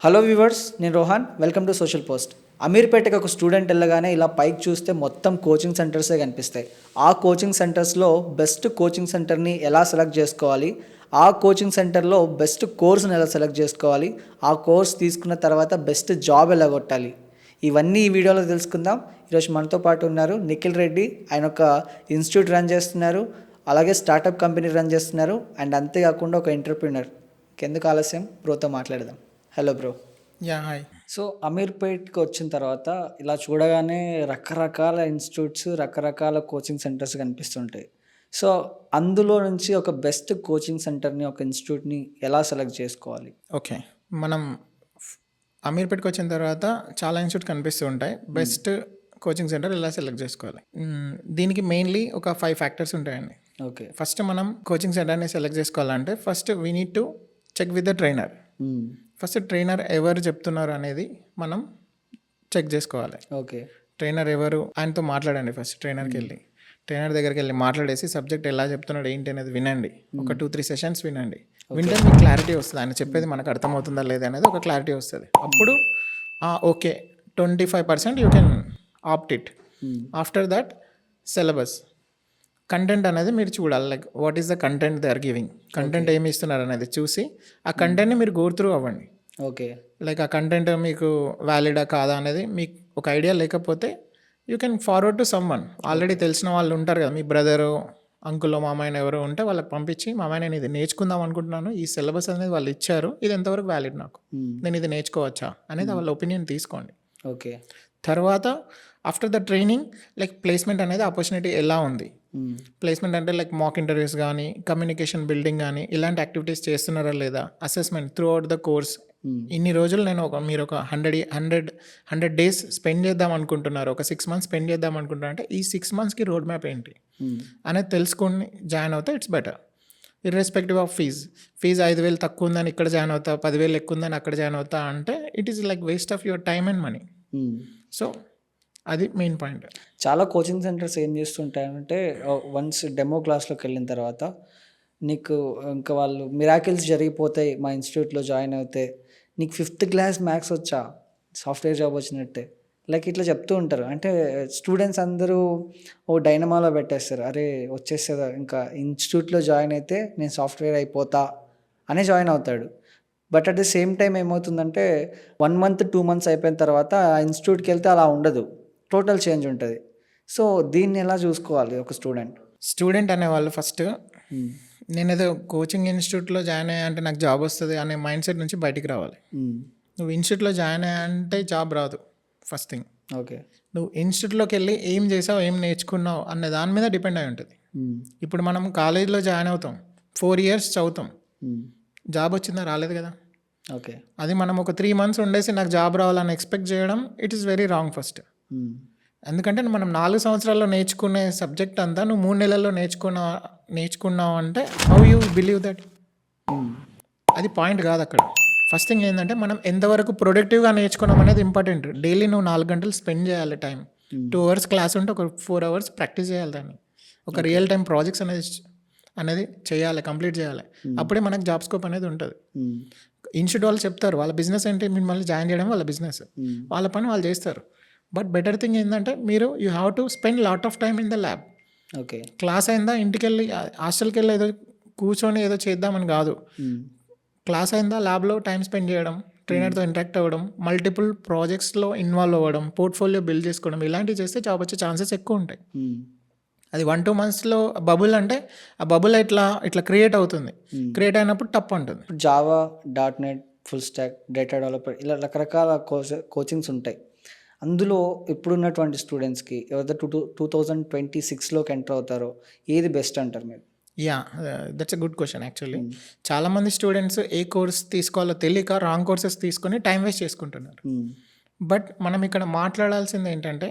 Hello viewers, నేను Rohan. Welcome to social post. అమీర్పేటకి ఒక స్టూడెంట్ వెళ్ళగానే ఇలా పైకి చూస్తే మొత్తం కోచింగ్ సెంటర్సే కనిపిస్తాయి. ఆ కోచింగ్ సెంటర్స్లో బెస్ట్ కోచింగ్ సెంటర్ని ఎలా సెలెక్ట్ చేసుకోవాలి, ఆ కోచింగ్ సెంటర్లో బెస్ట్ కోర్స్ని ఎలా సెలెక్ట్ చేసుకోవాలి, ఆ కోర్స్ తీసుకున్న తర్వాత బెస్ట్ జాబ్ ఎలా కొట్టాలి, ఇవన్నీ ఈ వీడియోలో తెలుసుకుందాం. ఈరోజు మనతో పాటు ఉన్నారు నిఖిల్ రెడ్డి. ఆయన ఒక ఇన్స్టిట్యూట్ రన్ చేస్తున్నారు, అలాగే స్టార్టప్ కంపెనీ రన్ చేస్తున్నారు, అండ్ అంతేకాకుండా ఒక ఎంటర్ప్రినర్. ఎందుకు ఆలస్యం, బ్రోతో మాట్లాడదాం. Hello bro. Ya hi. So అమీర్పేట్కి వచ్చిన తర్వాత ఇలా చూడగానే రకరకాల ఇన్స్టిట్యూట్స్, రకరకాల కోచింగ్ సెంటర్స్ కనిపిస్తుంటాయి. సో అందులో నుంచి ఒక బెస్ట్ కోచింగ్ సెంటర్ని, ఒక ఇన్స్టిట్యూట్ని ఎలా సెలెక్ట్ చేసుకోవాలి? ఓకే, మనం అమీర్పేట్కి వచ్చిన తర్వాత చాలా ఇన్స్టిట్యూట్ కనిపిస్తూ ఉంటాయి. బెస్ట్ కోచింగ్ సెంటర్ ఎలా సెలెక్ట్ చేసుకోవాలి, దీనికి మెయిన్లీ ఒక 5 ఫ్యాక్టర్స్ ఉంటాయండి. ఓకే. ఫస్ట్ మనం కోచింగ్ సెంటర్ని సెలెక్ట్ చేసుకోవాలంటే first we need to check with the trainer. First trainer ఎవరు చెప్తున్నారు అనేది మనం చెక్ చేసుకోవాలి. ఓకే. ట్రైనర్ ఎవరు, ఆయనతో మాట్లాడండి. ఫస్ట్ ట్రైనర్ దగ్గరికి వెళ్ళి మాట్లాడేసి సబ్జెక్ట్ ఎలా చెప్తున్నాడు ఏంటి అనేది వినండి. ఒక 2-3 సెషన్స్ వినండి. వింటే మీకు క్లారిటీ వస్తుంది, ఆయన చెప్పేది మనకు అర్థమవుతుందా లేదా అనేది ఒక క్లారిటీ వస్తుంది. అప్పుడు okay, 25% you can opt it. After that syllabus content అనేది మీరు చూడాలి. Like what is the content they are giving, content ఏమి ఇస్తున్నారు అనేది చూసి ఆ కంటెంట్ని మీరు గో త్రూ అవ్వండి. ఓకే. లైక్ ఆ కంటెంట్ మీకు వ్యాలిడా కాదా అనేది మీకు ఒక ఐడియా లేకపోతే you can forward to someone. Already తెలిసిన వాళ్ళు ఉంటారు కదా, మీ బ్రదరు, అంకుల్లో, మామయ్య ఎవరో ఉంటే వాళ్ళకి పంపించి, మామయ్య నేను ఇది నేర్చుకుందాం అనుకుంటున్నాను, ఈ సిలబస్ అనేది వాళ్ళు ఇచ్చారు, ఇది ఎంతవరకు వ్యాలిడ్, నాకు నేను ఇది నేర్చుకోవచ్చా అనేది వాళ్ళ ఒపీనియన్ తీసుకోండి. ఓకే. తర్వాత after the training like placement అనేది ఆపర్చునిటీ ఎలా ఉంది, ప్లేస్మెంట్ అంటే లైక్ మాక్ ఇంటర్వ్యూస్ కానీ, కమ్యూనికేషన్ బిల్డింగ్ కానీ, ఇలాంటి యాక్టివిటీస్ చేస్తున్నారా లేదా, assessment through out the course. ఇన్ని రోజులు మీరు ఒక 100 డేస్ స్పెండ్ చేద్దాం అనుకుంటున్నారు, ఒక 6 months స్పెండ్ చేద్దాం అనుకుంటున్నారు అంటే ఈ 6 monthsకి రోడ్ మ్యాప్ ఏంటి అనేది తెలుసుకొని జాయిన్ అవుతే it's better. Irrespective of fees 5,000 తక్కువ ఉందని ఇక్కడ జాయిన్ అవుతా, 10,000 ఎక్కువ ఉందని అక్కడ జాయిన్ అవుతా అంటే it is like waste of your time and money. So అది మెయిన్ పాయింట్. చాలా కోచింగ్ సెంటర్స్ ఏం చేస్తుంటాయంటే వన్స్ డెమో క్లాస్లోకి వెళ్ళిన తర్వాత నీకు ఇంకా వాళ్ళు మిరాకిల్స్ జరిగిపోతాయి, మా ఇన్స్టిట్యూట్లో జాయిన్ అవుతే నీకు 5th క్లాస్ మ్యాథ్స్ వచ్చా, సాఫ్ట్వేర్ జాబ్ వచ్చినట్టే, లైక్ ఇట్లా చెప్తూ ఉంటారు. అంటే స్టూడెంట్స్ అందరూ డైనమాలో పెట్టేస్తారు, అరే వచ్చేస్తుందా, ఇంకా ఇన్స్టిట్యూట్లో జాయిన్ అయితే నేను సాఫ్ట్వేర్ అయిపోతా అనే జాయిన్ అవుతాడు. But at the same time ఏమవుతుందంటే 1 month 2 months అయిపోయిన తర్వాత ఆ ఇన్స్టిట్యూట్కి వెళ్తే అలా ఉండదు, టోటల్ చేంజ్ ఉంటుంది. సో దీన్ని ఎలా చూసుకోవాలి ఒక స్టూడెంట్ అనేవాళ్ళు ఫస్ట్ నేను ఏదో కోచింగ్ ఇన్స్టిట్యూట్లో జాయిన్ అయ్యా అంటే నాకు జాబ్ వస్తుంది అనే మైండ్ సెట్ నుంచి బయటికి రావాలి. నువ్వు ఇన్స్టిట్యూట్లో జాయిన్ అయ్యా అంటే జాబ్ రాదు ఫస్ట్ థింగ్. ఓకే. నువ్వు ఇన్స్టిట్యూట్లోకి వెళ్ళి ఏం చేసావు, ఏం నేర్చుకున్నావు అనే దాని మీద డిపెండ్ అయి ఉంటుంది. ఇప్పుడు మనం కాలేజీలో జాయిన్ అవుతాం, 4 years చదువుతాం, జాబ్ వచ్చిందా, రాలేదు కదా. ఓకే. అది మనం ఒక 3 months ఉండేసి నాకు జాబ్ రావాలని ఎక్స్పెక్ట్ చేయడం it is very wrong first. ఎందుకంటే మనం 4 సంవత్సరాల్లో నేర్చుకునే సబ్జెక్ట్ అంతా నువ్వు 3 నెలల్లో నేర్చుకున్నావు అంటే హౌ యూ బిలీవ్ దట్? అది పాయింట్ కాదు అక్కడ. ఫస్ట్ థింగ్ ఏంటంటే మనం ఎంతవరకు ప్రొడక్టివ్గా నేర్చుకున్నాం అనేది ఇంపార్టెంట్. డైలీ నువ్వు 4 గంటలు స్పెండ్ చేయాలి టైం. 2 hours క్లాస్ ఉంటే ఒక 4 hours ప్రాక్టీస్ చేయాలి దాన్ని. ఒక రియల్ టైం ప్రాజెక్ట్స్ అనేది చేయాలి, కంప్లీట్ చేయాలి. అప్పుడే మనకు జాబ్ స్కోప్ అనేది ఉంటుంది. ఇన్స్టిట్యూట్ వాళ్ళు చెప్తారు వాళ్ళ బిజినెస్ ఏంటి, మిమ్మల్ని జాయిన్ చేయడం వాళ్ళ బిజినెస్, వాళ్ళ పని వాళ్ళు చేస్తారు. బట్ బెటర్ థింగ్ ఏంటంటే మీరు you have to spend lot of time in the lab. Okay. Class అయిందా, ఇంటికి వెళ్ళి హాస్టల్కి వెళ్ళి ఏదో కూర్చొని ఏదో చేద్దామని కాదు. క్లాస్ అయిందా, ల్యాబ్లో టైం స్పెండ్ చేయడం, ట్రైనర్తో ఇంటరాక్ట్ అవ్వడం, మల్టిపుల్ ప్రాజెక్ట్స్లో ఇన్వాల్వ్ అవ్వడం, పోర్ట్ఫోలియో బిల్డ్ చేసుకోవడం, ఇలాంటివి చేస్తే జాబ్ వచ్చే ఛాన్సెస్ ఎక్కువ ఉంటాయి. అది 1-2 monthsలో బబుల్ అంటే ఆ బబుల్ ఇట్లా క్రియేట్ అవుతుంది. క్రియేట్ అయినప్పుడు టప్ ఉంటుంది. Java, .NET, full stock, data developer, ఇలా రకరకాల కోచింగ్స్ ఉంటాయి. అందులో ఇప్పుడున్నటువంటి స్టూడెంట్స్కి ఎవరైతే 2026లోకి ఎంటర్ అవుతారో ఏది బెస్ట్ అంటారు మీరు? Yeah, that's a good question. Actually చాలామంది స్టూడెంట్స్ ఏ కోర్స్ తీసుకోవాలో తెలియక రాంగ్ కోర్సెస్ తీసుకొని టైం వేస్ట్ చేసుకుంటున్నారు. బట్ మనం ఇక్కడ మాట్లాడాల్సింది ఏంటంటే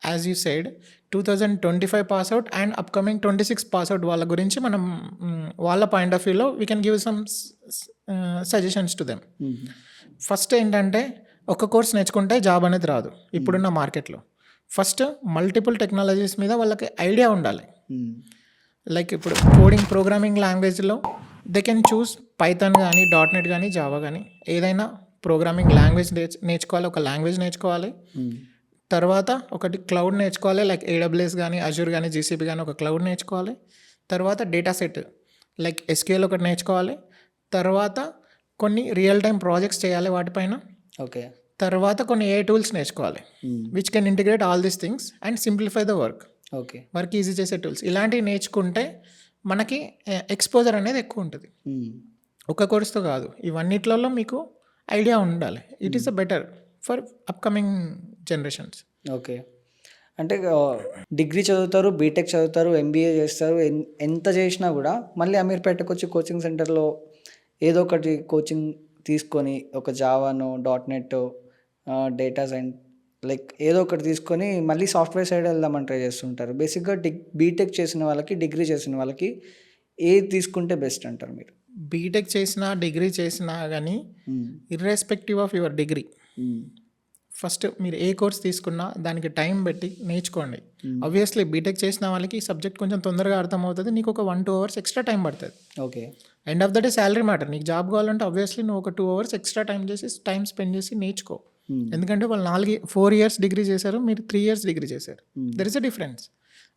as you side 2025 pass out and upcoming 26 pass out వాళ్ళ గురించి మనం వాళ్ళ పాయింట్ ఆఫ్ వ్యూలో we can give some suggestions to them. First ఏంటంటే ఒక కోర్స్ నేర్చుకుంటే జాబ్ అనేది రాదు ఇప్పుడున్న మార్కెట్లో. ఫస్ట్ మల్టిపుల్ టెక్నాలజీస్ మీద వాళ్ళకి ఐడియా ఉండాలి. లైక్ ఇప్పుడు కోడింగ్, ప్రోగ్రామింగ్ లాంగ్వేజ్లో దే కెన్ చూస్ పైథాన్ కానీ, .NET కానీ, జావా కానీ, ఏదైనా ప్రోగ్రామింగ్ లాంగ్వేజ్ నేర్చుకోవాలి, ఒక లాంగ్వేజ్ నేర్చుకోవాలి. తర్వాత ఒకటి క్లౌడ్ నేర్చుకోవాలి, లైక్ ఏడబ్ల్యూఎస్ కానీ అజూర్ కానీ జీసీపీ కానీ ఒక క్లౌడ్ నేర్చుకోవాలి. తర్వాత డేటా సెట్ లైక్ ఎస్క్యూఎల్ ఒకటి నేర్చుకోవాలి. తర్వాత కొన్ని రియల్ టైమ్ ప్రాజెక్ట్స్ చేయాలి వాటిపైన. ఓకే. తర్వాత కొన్ని ఏ టూల్స్ నేర్చుకోవాలి which can integrate all these things and simplify the work. Okay. Work easy చేసే టూల్స్ ఇలాంటివి నేర్చుకుంటే మనకి ఎక్స్పోజర్ అనేది ఎక్కువ ఉంటుంది. ఒక కోర్స్తో కాదు, ఇవన్నిట్లలో మీకు ఐడియా ఉండాలి. It is a better for upcoming generations. Okay. అంటే డిగ్రీ చదువుతారు, బీటెక్ చదువుతారు, ఎంబీఏ చేస్తారు, ఎంత చేసినా కూడా మళ్ళీ అమీర్పేటకు వచ్చి కోచింగ్ సెంటర్లో ఏదో ఒకటి కోచింగ్ తీసుకొని ఒక జావానో .NET డేటా సైన్స్ లైక్ ఏదో ఒకటి తీసుకొని మళ్ళీ సాఫ్ట్వేర్ సైడ్ వెళ్దామని ట్రై చేస్తుంటారు. బేసిక్గా బీటెక్ చేసిన వాళ్ళకి, డిగ్రీ చేసిన వాళ్ళకి ఏది తీసుకుంటే బెస్ట్ అంటారు మీరు? బీటెక్ చేసినా డిగ్రీ చేసినా కానీ irrespective of your degree, first మీరు ఏ కోర్స్ తీసుకున్నా దానికి టైం పెట్టి నేర్చుకోండి. ఆబ్వియస్లీ బీటెక్ చేసిన వాళ్ళకి సబ్జెక్ట్ కొంచెం తొందరగా అర్థమవుతుంది, నీకు ఒక 1-2 అవర్స్ ఎక్స్ట్రా టైం పడుతుంది. Okay. End of the day salary matter. నీకు జాబ్ కావాలంటే ఆబ్వియస్లీ నువ్వు ఒక 2 అవర్స్ ఎక్స్ట్రా టైం స్పెండ్ చేసి నేర్చుకో. ఎందుకంటే వాళ్ళు 4 ఇయర్స్ డిగ్రీ చేశారు, మీరు 3 ఇయర్స్ డిగ్రీ చేశారు. There is a difference.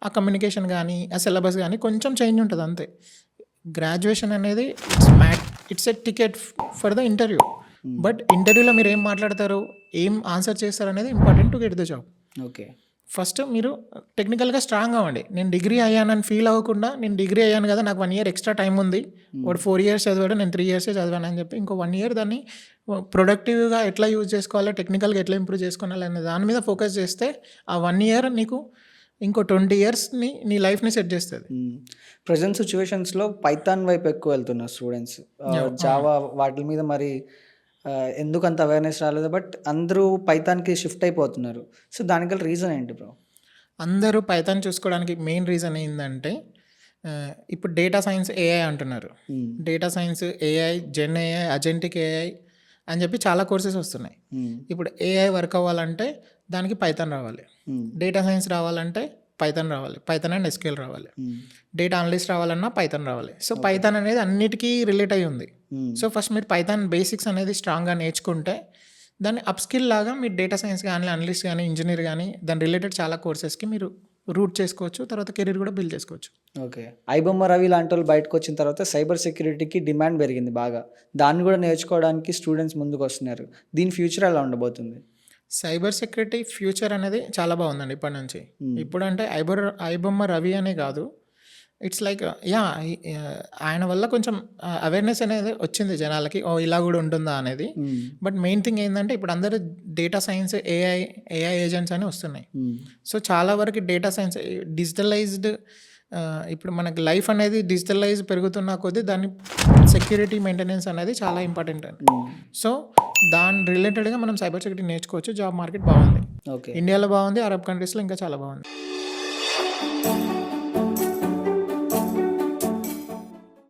ఆ కమ్యూనికేషన్ కానీ ఆ సిలబస్ కానీ కొంచెం చేంజ్ ఉంటుంది అంతే. గ్రాడ్యుయేషన్ అనేది it's a ticket for the interview. But ఇంటర్వ్యూలో మీరు ఏం మాట్లాడతారు, ఏం ఆన్సర్ చేస్తారు అనేది important to get the job. Okay. First మీరు టెక్నికల్గా స్ట్రాంగ్ అవ్వండి. నేను డిగ్రీ అయ్యానని ఫీల్ అవ్వకుండా, నేను డిగ్రీ అయ్యాను కదా నాకు 1 ఇయర్ ఎక్స్ట్రా టైం ఉంది, వాడు 4 ఇయర్స్ చదివాడు, నేను 3 ఇయర్సే చదివాను అని చెప్పి ఇంకో 1 ఇయర్ దాన్ని ప్రొడక్టివ్గా ఎట్లా యూజ్ చేసుకోవాలో, టెక్నికల్గా ఎట్లా ఇంప్రూవ్ చేసుకోవాలి అనే దాని మీద ఫోకస్ చేస్తే ఆ 1 ఇయర్ నీకు ఇంకో 20 ఇయర్స్ని నీ లైఫ్ని సెట్ చేస్తుంది. ప్రజెంట్ సిచ్యువేషన్స్లో పైథాన్ వైపు ఎక్కువ వెళ్తున్నారు స్టూడెంట్స్. జావా వాటి మీద మరి ఎందుకు అంత అవేర్నెస్ రాలేదు, బట్ అందరూ పైథాన్కి షిఫ్ట్ అయిపోతున్నారు. సో దానికి రీజన్ ఏంటి బ్రో? అందరూ పైథాన్ చూసుకోవడానికి మెయిన్ రీజన్ ఏంటంటే ఇప్పుడు డేటా సైన్స్ ఏఐ అంటున్నారు. Data science AI, gen AI, agentic AI అని చెప్పి చాలా కోర్సెస్ వస్తున్నాయి. ఇప్పుడు ఏఐ వర్క్ అవ్వాలంటే దానికి పైథాన్ రావాలి, డేటా సైన్స్ రావాలంటే పైథాన్ రావాలి, పైథాన్ అండ్ ఎస్క్యూఎల్ రావాలి, డేటా అనలిస్ట్ రావాలన్నా పైథాన్ రావాలి. సో పైథాన్ అనేది అన్నిటికీ రిలేట్ అయి ఉంది. సో ఫస్ట్ మీరు పైథాన్ బేసిక్స్ అనేది స్ట్రాంగ్గా నేర్చుకుంటే దాన్ని అప్ స్కిల్ లాగా మీరు డేటా సైన్స్ కానీ, అనలిస్ట్ కానీ, ఇంజనీర్ కానీ దాని రిలేటెడ్ చాలా కోర్సెస్కి మీరు రూట్ చేసుకోవచ్చు. తర్వాత కెరీర్ కూడా బిల్డ్ చేసుకోవచ్చు. ఓకే. ఐబొమ్మ రవి లాంటి వాళ్ళు బయటకు వచ్చిన తర్వాత సైబర్ సెక్యూరిటీకి డిమాండ్ పెరిగింది బాగా. దాన్ని కూడా నేర్చుకోవడానికి స్టూడెంట్స్ ముందుకు వస్తున్నారు. దీని ఫ్యూచర్ ఎలా ఉండబోతుంది? సైబర్ సెక్యూరిటీ ఫ్యూచర్ అనేది చాలా బాగుందండి ఇప్పటి నుంచి. ఇప్పుడు అంటే ఐబొమ్మ రవి అనే కాదు, ఇట్స్ లైక్ ఆయన వల్ల కొంచెం అవేర్నెస్ అనేది వచ్చింది జనాలకి, ఓ ఇలా కూడా ఉంటుందా అనేది. బట్ మెయిన్ థింగ్ ఏంటంటే ఇప్పుడు అందరూ డేటా సైన్స్, ఏఐ ఏజెంట్స్ అని వస్తున్నాయి. సో చాలా వరకు డేటా సైన్స్ డిజిటలైజ్డ్, ఇప్పుడు మనకి లైఫ్ అనేది డిజిటలైజ్ పెరుగుతున్న కొద్దీ దాని సెక్యూరిటీ మెయింటెనెన్స్ అనేది చాలా ఇంపార్టెంట్ అండి. సో దాని రిలేటెడ్గా మనం సైబర్ సెక్యూరిటీ నేర్చుకోవచ్చు. జాబ్ మార్కెట్ బాగుంది, ఓకే. ఇండియాలో బాగుంది, అరబ్ కంట్రీస్లో ఇంకా చాలా బాగుంది.